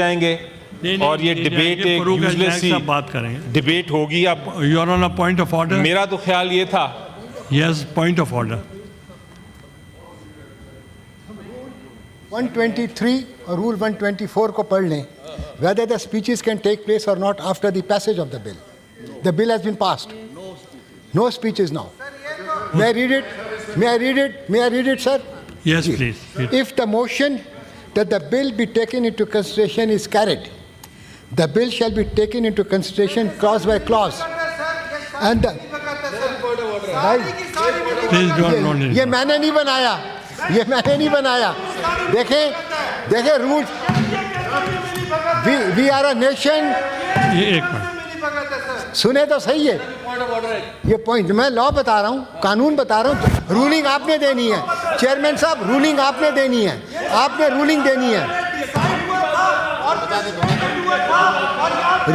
जाएंगे और ये डिबेट एक यूजलेस सी बात करेंगे, डिबेट होगी। आप you are on a point of order. मेरा तो ख्याल ये था। Yes, point of order. 123 और रूल 124 को पढ़ लें, whether the speeches can take place or not after the passage of the bill. The bill has been passed. No speeches now. May I read it? May I read it? May I read it, sir? Yes, please. If the motion that the bill be taken into consideration is carried, the bill shall be taken into consideration clause by clause. And the, Please don't ये मैंने नहीं बनाया, ये मैंने नहीं बनाया। देखें rules. We are a nation. एक मिनट सुने तो सही है ये पॉइंट। मैं लॉ बता रहा हूँ, कानून बता रहा हूँ। रूलिंग आपने देनी है चेयरमैन साहब, रूलिंग आपने देनी है, आपने रूलिंग देनी है,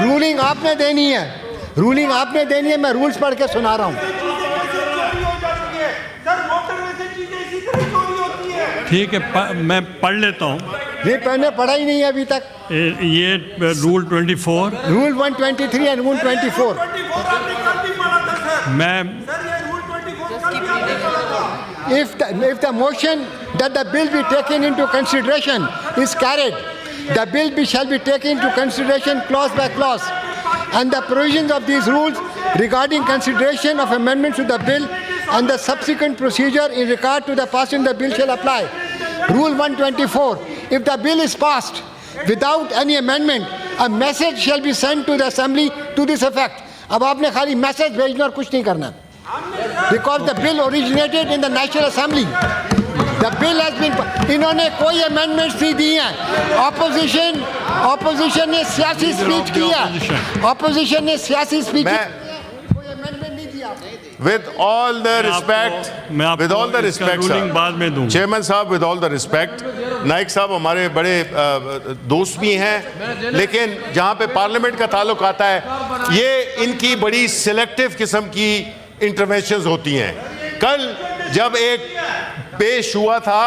रूलिंग आपने देनी है, रूलिंग आपने देनी है। मैं रूल्स पढ़ के सुना रहा हूँ। ठीक है, मैं पढ़ लेता हूँ। नहीं, मैंने पढ़ा ही नहीं है अभी तक। ये रूल 24, रूल 123 एंड रूल 24। मैं If the motion that the bill be taken into consideration is carried, the bill shall be taken into consideration clause by clause, and the provisions of these rules regarding consideration of amendments to the bill and the subsequent procedure in regard to the passing of the bill shall apply. Rule 124. If the bill is passed without any amendment, a message shall be sent to the assembly to this effect. अब आपने खाली message भेजना और कुछ नहीं करना। Because the bill originated in the National Assembly. The bill has been. इन्होंने कोई अमेंडमेंट्स नहीं दी हैं। ऑपोजिशन ने सियासी स्पीच किया। ऑपोजिशन ने सियासी स्पीच कोई अमेंडमेंट नहीं दिया। With all the respect, with all the respect, chairman साहब, with all the respect, Naik साहब हमारे बड़े दोस्त भी हैं, लेकिन जहाँ पे पार्लियामेंट का ताल्लुक आता है, ये इनकी बड़ी सिलेक्टिव किस्म की इंटरवेंशंस होती हैं। कल जब एक पेश हुआ था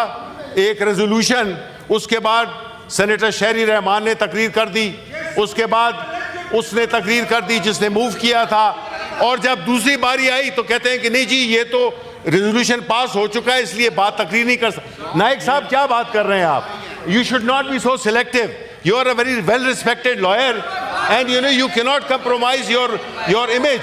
एक रेजोल्यूशन, उसके बाद सेनेटर शहरी रहमान ने तकरीर कर दी, उसके बाद उसने तकरीर कर दी जिसने मूव किया था, और जब दूसरी बारी आई तो कहते हैं कि नहीं जी ये तो रेजोल्यूशन पास हो चुका है इसलिए बात तकरीर नहीं कर सकते। नाइक साहब क्या बात कर रहे हैं आप? You should not be so selective. You are a very well respected lawyer and you can not compromise your image.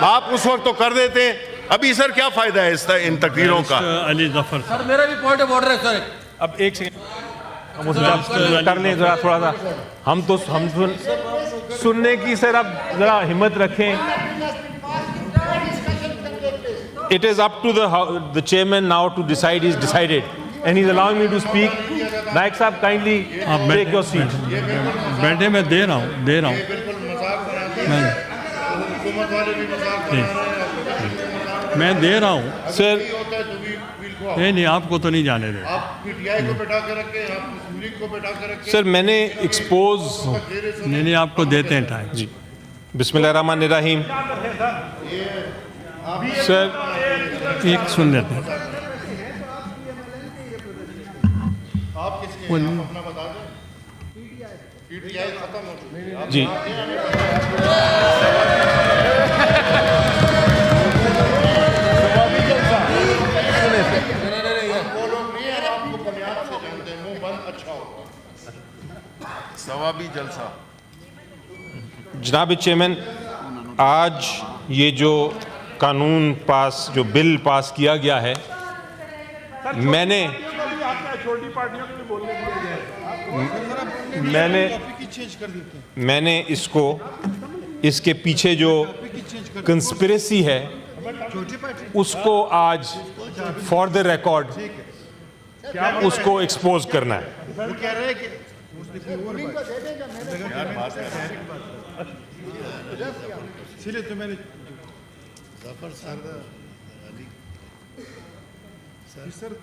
आप उस वक्त तो कर देते हैं, अभी सर क्या फायदा है इन तकरीरों का? अली जफर सर, मेरा भी पॉइंट ऑफ ऑर्डर है सर। अब एक सेकंड कर लें जरा, थोड़ा सा हम सुनने की सर आप जरा हिम्मत रखें। It is up to the chairman now to decide. He's decided and he's allowing me to speak. Naik साहब kindly take your seat. बैठे, मैं दे रहा हूँ मैं दे रहा हूँ सर। नहीं, आपको तो नहीं जाने दे। सर मैंने एक्सपोज नहीं, आपको देते हैं टाइम जी। बिस्मिल्लाहिर्रहमानिर्रहीम। सर एक सुन लेते हैं। जी सवाबी जलसा। जनाब चेयरमैन, आज ये जो कानून पास, जो बिल पास किया गया है, मैंने इसको, इसके पीछे जो कंस्पिरेसी है उसको आज फॉर द रिकॉर्ड उसको एक्सपोज करना है। इसलिए तो मैंने सर